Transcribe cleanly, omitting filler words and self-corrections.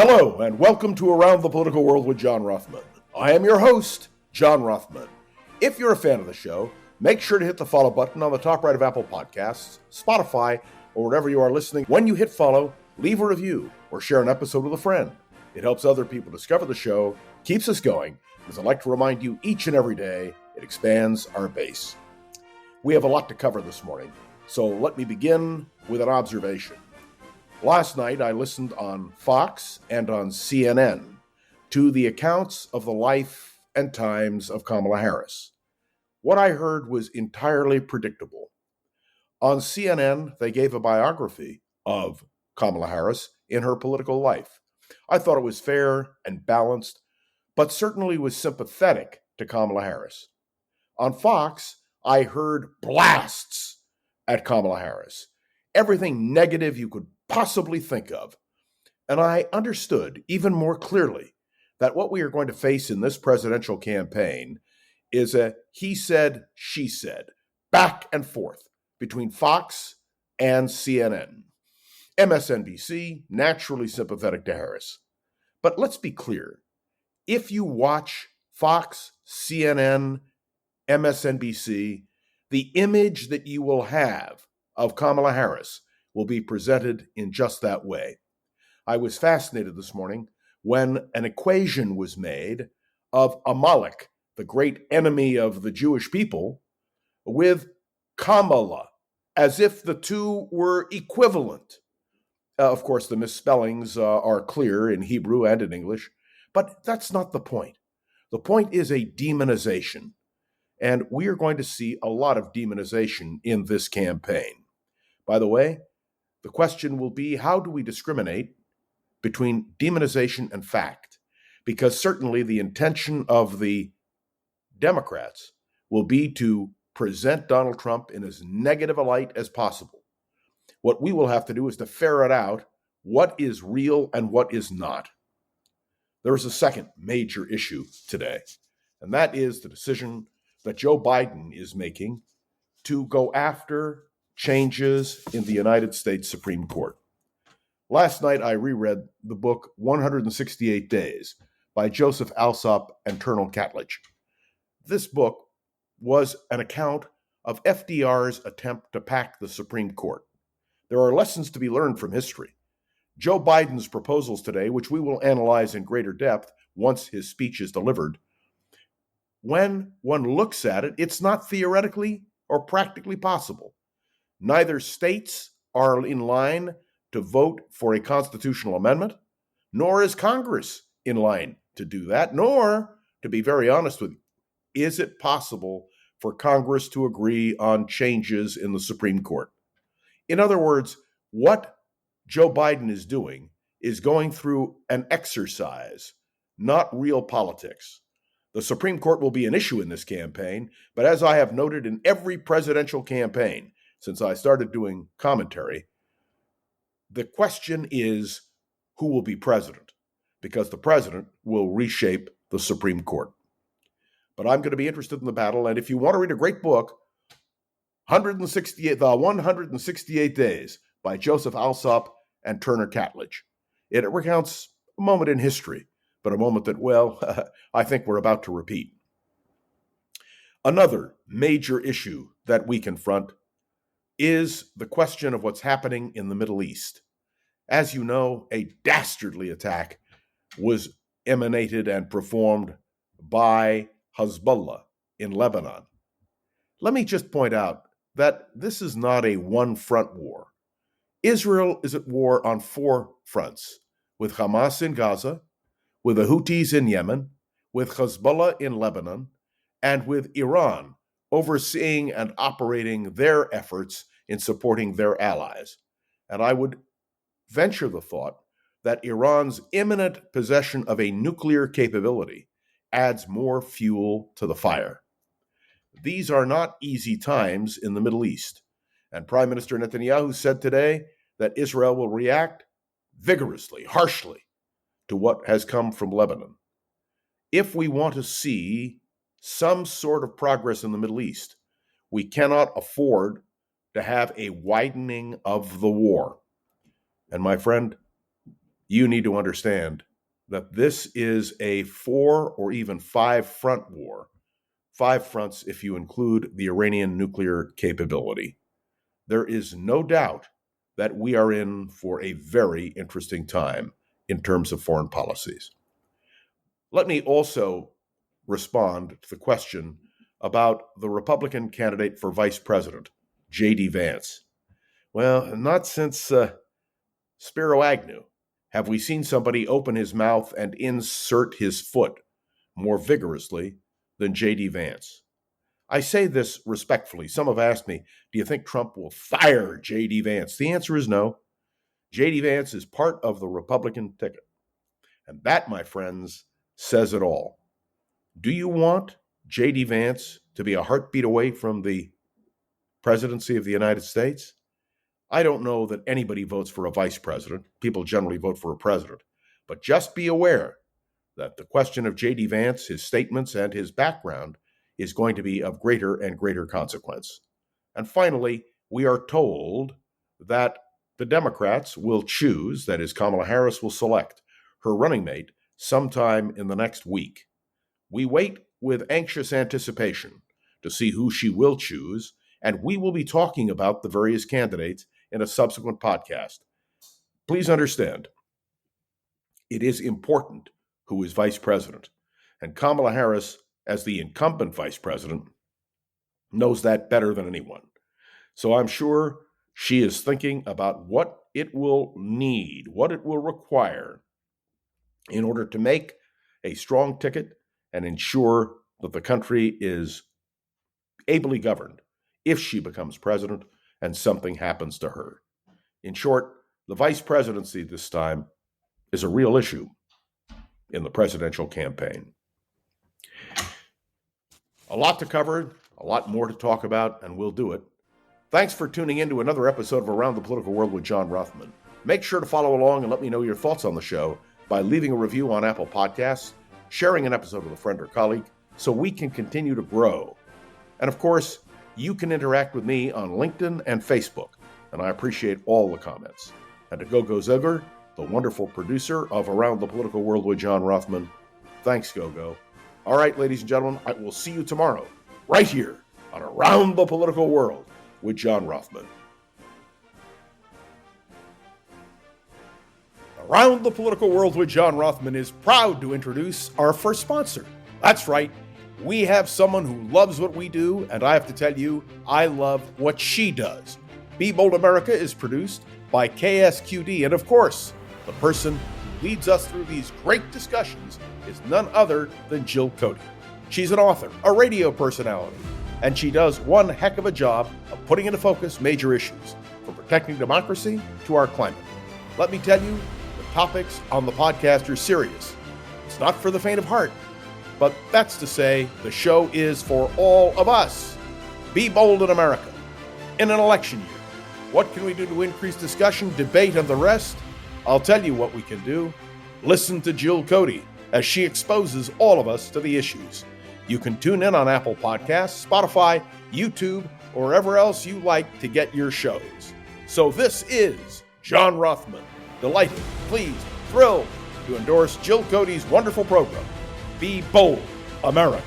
Hello, and welcome to Around the Political World with John Rothman. I am your host, John Rothman. If you're a fan of the show, make sure to hit the follow button on the top right of Apple Podcasts, Spotify, or wherever you are listening. When you hit follow, leave a review or share an episode with a friend. It helps other people discover the show, keeps us going, as I like to remind you each and every day, it expands our base. We have a lot to cover this morning, so let me begin with an observation. Last night, I listened on Fox and on CNN to the accounts of the life and times of Kamala Harris. What I heard was entirely predictable. On CNN, they gave a biography of Kamala Harris in her political life. I thought it was fair and balanced, but certainly was sympathetic to Kamala Harris. On Fox, I heard blasts at Kamala Harris. Everything negative you could possibly think of. And I understood even more clearly that what we are going to face in this presidential campaign is a he said, she said, back and forth between Fox and CNN. MSNBC, naturally sympathetic to Harris. But let's be clear. If you watch Fox, CNN, MSNBC, the image that you will have of Kamala Harris will be presented in just that way. I was fascinated this morning when an equation was made of Amalek, the great enemy of the Jewish people, with Kamala, as if the two were equivalent. Of course, the misspellings are clear in Hebrew and in English, but that's not the point. The point is a demonization, and we are going to see a lot of demonization in this campaign. By the way, the question will be, how do we discriminate between demonization and fact? Because certainly the intention of the Democrats will be to present Donald Trump in as negative a light as possible. What we will have to do is to ferret out what is real and what is not. There is a second major issue today, and that is the decision that Joe Biden is making to go after changes in the United States Supreme Court. Last night, I reread the book 168 Days by Joseph Alsop and Turner Catledge. This book was an account of FDR's attempt to pack the Supreme Court. There are lessons to be learned from history. Joe Biden's proposals today, which we will analyze in greater depth once his speech is delivered, when one looks at it, it's not theoretically or practically possible. Neither states are in line to vote for a constitutional amendment, nor is Congress in line to do that, nor, to be very honest with you, is it possible for Congress to agree on changes in the Supreme Court. In other words, what Joe Biden is doing is going through an exercise, not real politics. The Supreme Court will be an issue in this campaign, but as I have noted in every presidential campaign since I started doing commentary, the question is who will be president, because the president will reshape the Supreme Court. But I'm going to be interested in the battle, and if you want to read a great book, The 168 Days by Joseph Alsop and Turner Catledge. It recounts a moment in history, but a moment that, well, I think we're about to repeat. Another major issue that we confront is the question of what's happening in the Middle East. As you know, a dastardly attack was emanated and performed by Hezbollah in Lebanon. Let me just point out that this is not a one-front war. Israel is at war on four fronts, with Hamas in Gaza, with the Houthis in Yemen, with Hezbollah in Lebanon, and with Iran overseeing and operating their efforts in supporting their allies. And I would venture the thought that Iran's imminent possession of a nuclear capability adds more fuel to the fire. These are not easy times in the Middle East, and Prime Minister Netanyahu said today that Israel will react vigorously, harshly, to what has come from Lebanon. If we want to see some sort of progress in the Middle East, we cannot afford to have a widening of the war. And my friend, you need to understand that this is a 4 or even 5-front war. 5 fronts if you include the Iranian nuclear capability. There is no doubt that we are in for a very interesting time in terms of foreign policies. Let me also respond to the question about the Republican candidate for vice president, J.D. Vance. Well, not since Spiro Agnew have we seen somebody open his mouth and insert his foot more vigorously than J.D. Vance. I say this respectfully. Some have asked me, do you think Trump will fire J.D. Vance? The answer is no. J.D. Vance is part of the Republican ticket. And that, my friends, says it all. Do you want J.D. Vance to be a heartbeat away from the presidency of the United States? I don't know that anybody votes for a vice president. People generally vote for a president. But just be aware that the question of J.D. Vance, his statements, and his background is going to be of greater and greater consequence. And finally, we are told that the Democrats will choose, that is, Kamala Harris will select her running mate sometime in the next week. We wait with anxious anticipation to see who she will choose, and we will be talking about the various candidates in a subsequent podcast. Please understand, it is important who is vice president, and Kamala Harris, as the incumbent vice president, knows that better than anyone. So I'm sure she is thinking about what it will need, what it will require in order to make a strong ticket and ensure that the country is ably governed if she becomes president and something happens to her. In short, the vice presidency this time is a real issue in the presidential campaign. A lot to cover, a lot more to talk about, and we'll do it. Thanks for tuning in to another episode of Around the Political World with John Rothman. Make sure to follow along and let me know your thoughts on the show by leaving a review on Apple Podcasts, sharing an episode with a friend or colleague, so we can continue to grow. And of course, you can interact with me on LinkedIn and Facebook, and I appreciate all the comments. And to Gogo Zugger, the wonderful producer of Around the Political World with John Rothman, thanks, Gogo. All right, ladies and gentlemen, I will see you tomorrow, right here on Around the Political World with John Rothman. Around the Political World with John Rothman is proud to introduce our first sponsor. That's right, we have someone who loves what we do, and I have to tell you, I love what she does. Be Bold America is produced by KSQD, and of course, the person who leads us through these great discussions is none other than Jill Cody. She's an author, a radio personality, and she does one heck of a job of putting into focus major issues, from protecting democracy to our climate. Let me tell you, the topics on the podcast are serious. It's not for the faint of heart, but that's to say the show is for all of us. Be bold in America. In an election year, what can we do to increase discussion, debate, and the rest? I'll tell you what we can do. Listen to Jill Cody as she exposes all of us to the issues. You can tune in on Apple Podcasts, Spotify, YouTube, or wherever else you like to get your shows. So this is John Rothman, delighted, pleased, thrilled to endorse Jill Cody's wonderful program, Be Bold, America.